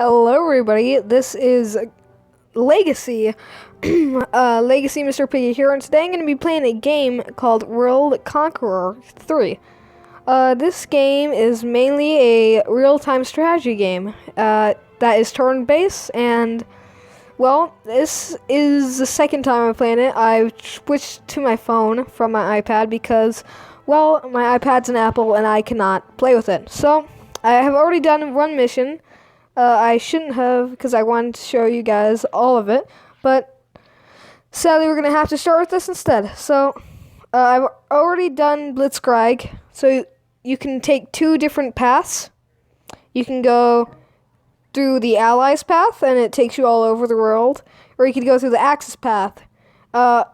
Hello, everybody. This is Legacy. Legacy Mr. Piggy here, and today I'm going to be playing a game called World Conqueror 3. This game is mainly a real-time strategy game that is turn-based, and, well, this is the second time I'm playing it. I've switched to my phone from my iPad because, well, my iPad's an Apple and I cannot play with it. So, I have already done one mission. I shouldn't have, because I wanted to show you guys all of it, but sadly we're going to have to start with this instead. So, I've already done Blitzkrieg, so you can take two different paths. You can go through the Allies path, and it takes you all over the world, or you can go through the Axis path. All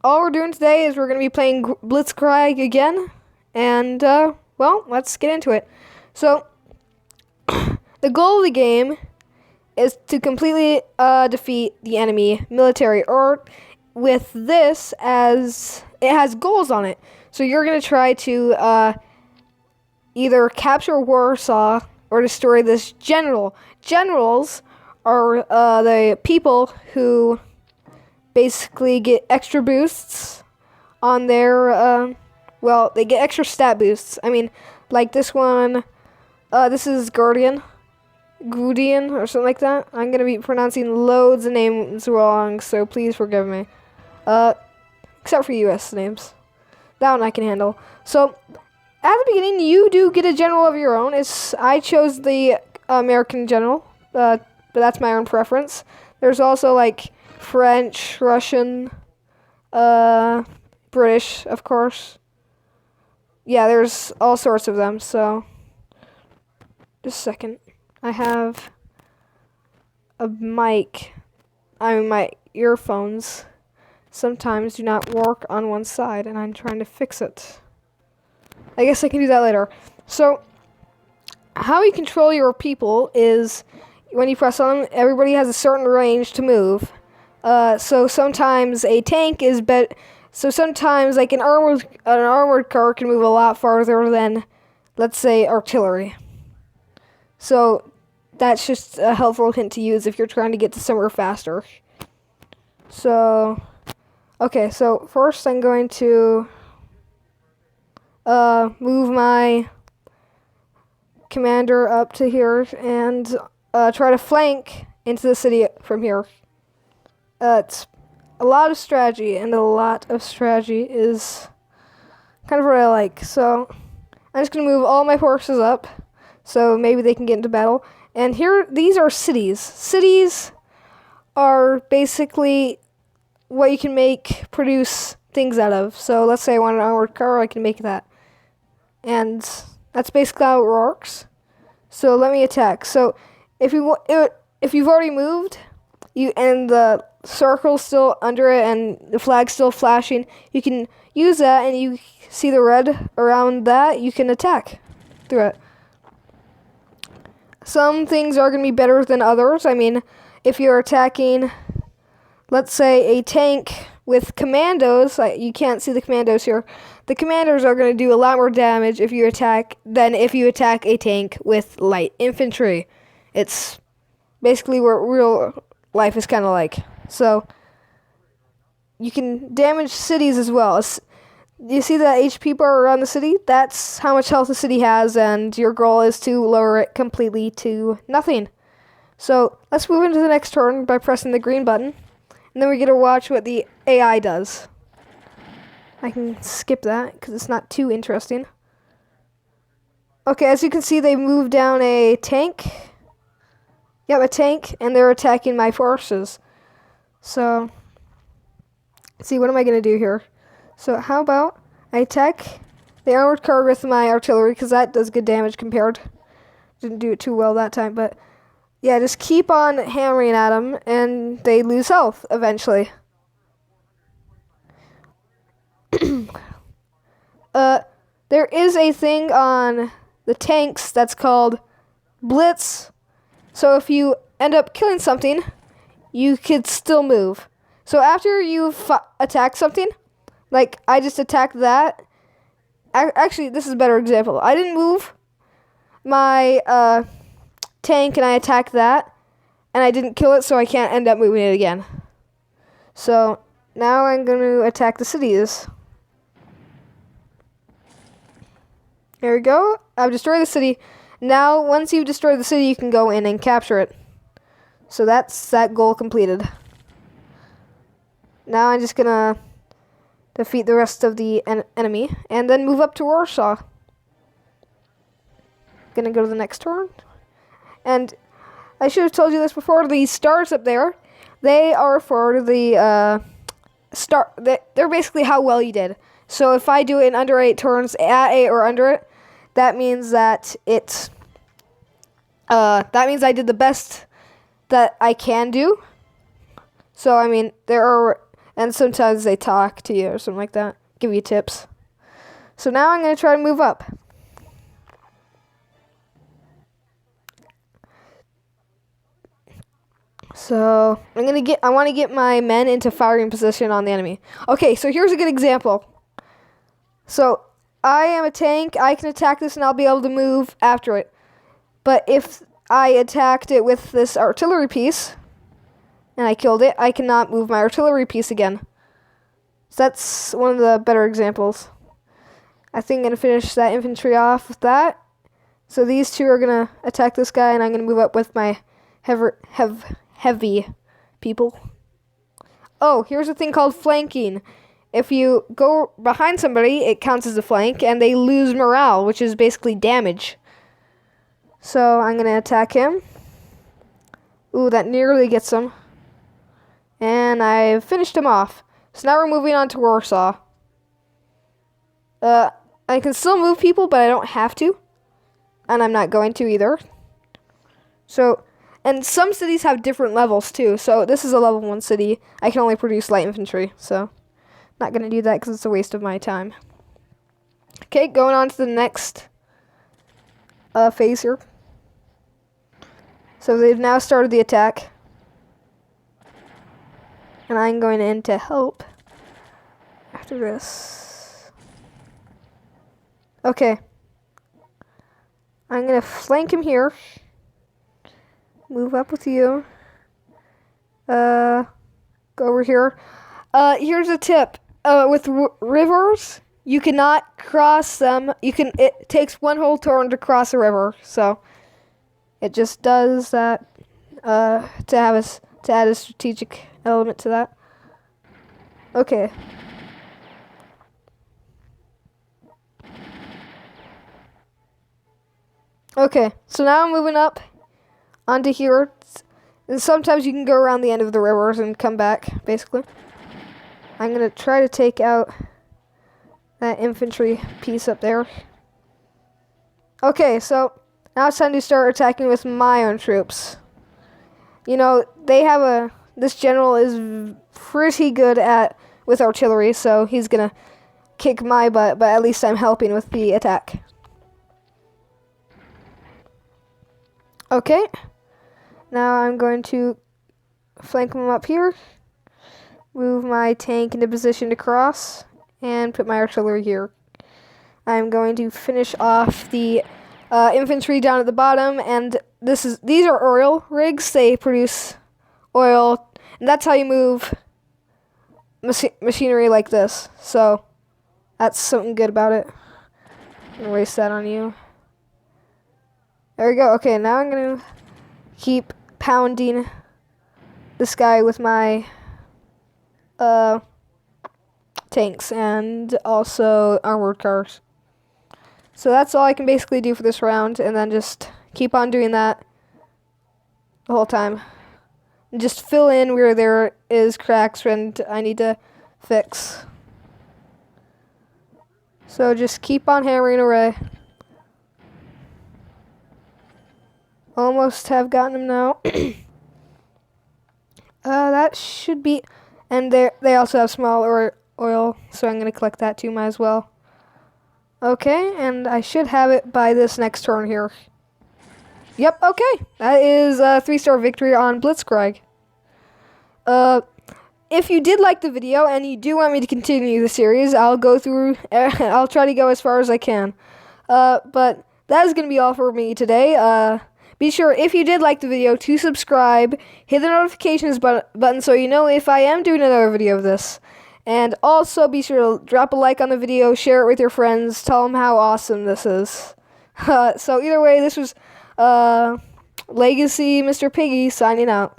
we're doing today is we're going to be playing Blitzkrieg again, and, well, let's get into it. So, the goal of the game is to completely defeat the enemy military, or with this, as it has goals on it. So you're going to try to either capture Warsaw or destroy this general. Generals are the people who basically get extra boosts on their, well, they get extra stat boosts. I mean, like this one, this is Guardian or something like that. I'm going to be pronouncing loads of names wrong, so please forgive me. Except for US names. That one I can handle. So, at the beginning, you do get a general of your own. I chose the American general, but that's my own preference. There's also, like, French, Russian, British, of course. Yeah, there's all sorts of them, so just a second. I have a mic. My earphones sometimes do not work on one side, and I'm trying to fix it. I guess I can do that later. So, how you control your people is when you press on them, everybody has a certain range to move. So sometimes a tank is So sometimes, like an armored car can move a lot farther than, let's say, artillery. So that's just a helpful hint to use if you're trying to get to somewhere faster. So, okay, so first I'm going to move my commander up to here and try to flank into the city from here. It's a lot of strategy, and a lot of strategy is kind of what I like. So I'm just going to move all my forces up, so maybe they can get into battle. And here, these are cities. Cities are basically what you can produce things out of. So let's say I want an armored car, I can make that. And that's basically how it works. So let me attack. So if you've already moved, and the circle's still under it and the flag's still flashing, you can use that, and you see the red around that, you can attack through it. Some things are going to be better than others. I mean, if you're attacking, let's say, a tank with commandos, you can't see the commandos here. The commanders are going to do a lot more damage if you attack than if you attack a tank with light infantry. It's basically what real life is kind of like. So, you can damage cities as well. You see that HP bar around the city? That's how much health the city has, and your goal is to lower it completely to nothing. So, let's move into the next turn by pressing the green button, and then we get to watch what the AI does. I can skip that, because it's not too interesting. Okay, as you can see, they moved down a tank. Yep, a tank, and they're attacking my forces. So, let's see, what am I going to do here? So, how about I attack the armored car with my artillery, because that does good damage compared. Didn't do it too well that time, but yeah, just keep on hammering at them, and they lose health eventually. There is a thing on the tanks that's called Blitz. So if you end up killing something, you could still move. So after you attack something, like I just attacked that. Actually, this is a better example. I didn't move my tank and I attacked that. and I didn't kill it, so I can't end up moving it again. So now I'm going to attack the cities. There we go. I've destroyed the city. Now, once you've destroyed the city, you can go in and capture it. So that's that goal completed. Now I'm just going to defeat the rest of the enemy, and then move up to Warsaw. Gonna go to the next turn. And I should have told you this before, these stars up there, they are for the they're basically how well you did. So if I do it in under 8 turns, at 8 or under it, that means that that means I did the best that I can do. So I mean, and sometimes they talk to you or something like that, give you tips. So now I'm gonna try to move up. So I want to get my men into firing position on the enemy. Okay, so here's a good example. So I am a tank, I can attack this and I'll be able to move after it. But if I attacked it with this artillery piece, and I killed it, I cannot move my artillery piece again. So that's one of the better examples. I think I'm going to finish that infantry off with that. So these two are going to attack this guy, and I'm going to move up with my heavy people. Oh, here's a thing called flanking. If you go behind somebody, it counts as a flank, and they lose morale, which is basically damage. So I'm going to attack him. Ooh, that nearly gets him. And I finished him off. So now we're moving on to Warsaw. I can still move people, but I don't have to. And I'm not going to either. So, and some cities have different levels too. So this is a level 1 city. I can only produce light infantry. So, not going to do that because it's a waste of my time. Okay, going on to the next phase here. So they've now started the attack. And I'm going in to help after this. Okay. I'm going to flank him here. Move up with you. Go over here. Here's a tip. With rivers, you cannot cross them. It takes one whole turn to cross a river. So, it just does that to add a strategic element to that. Okay. Okay, so now I'm moving up onto here. And sometimes you can go around the end of the rivers and come back, basically. I'm going to try to take out that infantry piece up there. Okay, so now it's time to start attacking with my own troops. You know, this general is pretty good with artillery, so he's going to kick my butt, but at least I'm helping with the attack. Okay, now I'm going to flank him up here, move my tank into position to cross, and put my artillery here. I'm going to finish off the infantry down at the bottom, and these are oil rigs. They produce oil, and that's how you move machinery like this. So that's something good about it. I'm gonna waste that on you. There we go. Okay, now I'm going to keep pounding this guy with my tanks and also armored cars. So that's all I can basically do for this round, and then just keep on doing that the whole time. And just fill in where there is cracks and I need to fix. So just keep on hammering away. Almost have gotten him now. That should be... And they also have small oil, so I'm going to collect that too, might as well. Okay, and I should have it by this next turn here. Yep, okay. That is a 3-star victory on Blitzkrieg. If you did like the video and you do want me to continue the series, I'll try to go as far as I can. But that is going to be all for me today. Be sure, if you did like the video, to subscribe, hit the notifications button so you know if I am doing another video of this. And also be sure to drop a like on the video, share it with your friends, tell them how awesome this is. So either way, this was Legacy Mr. Piggy signing out.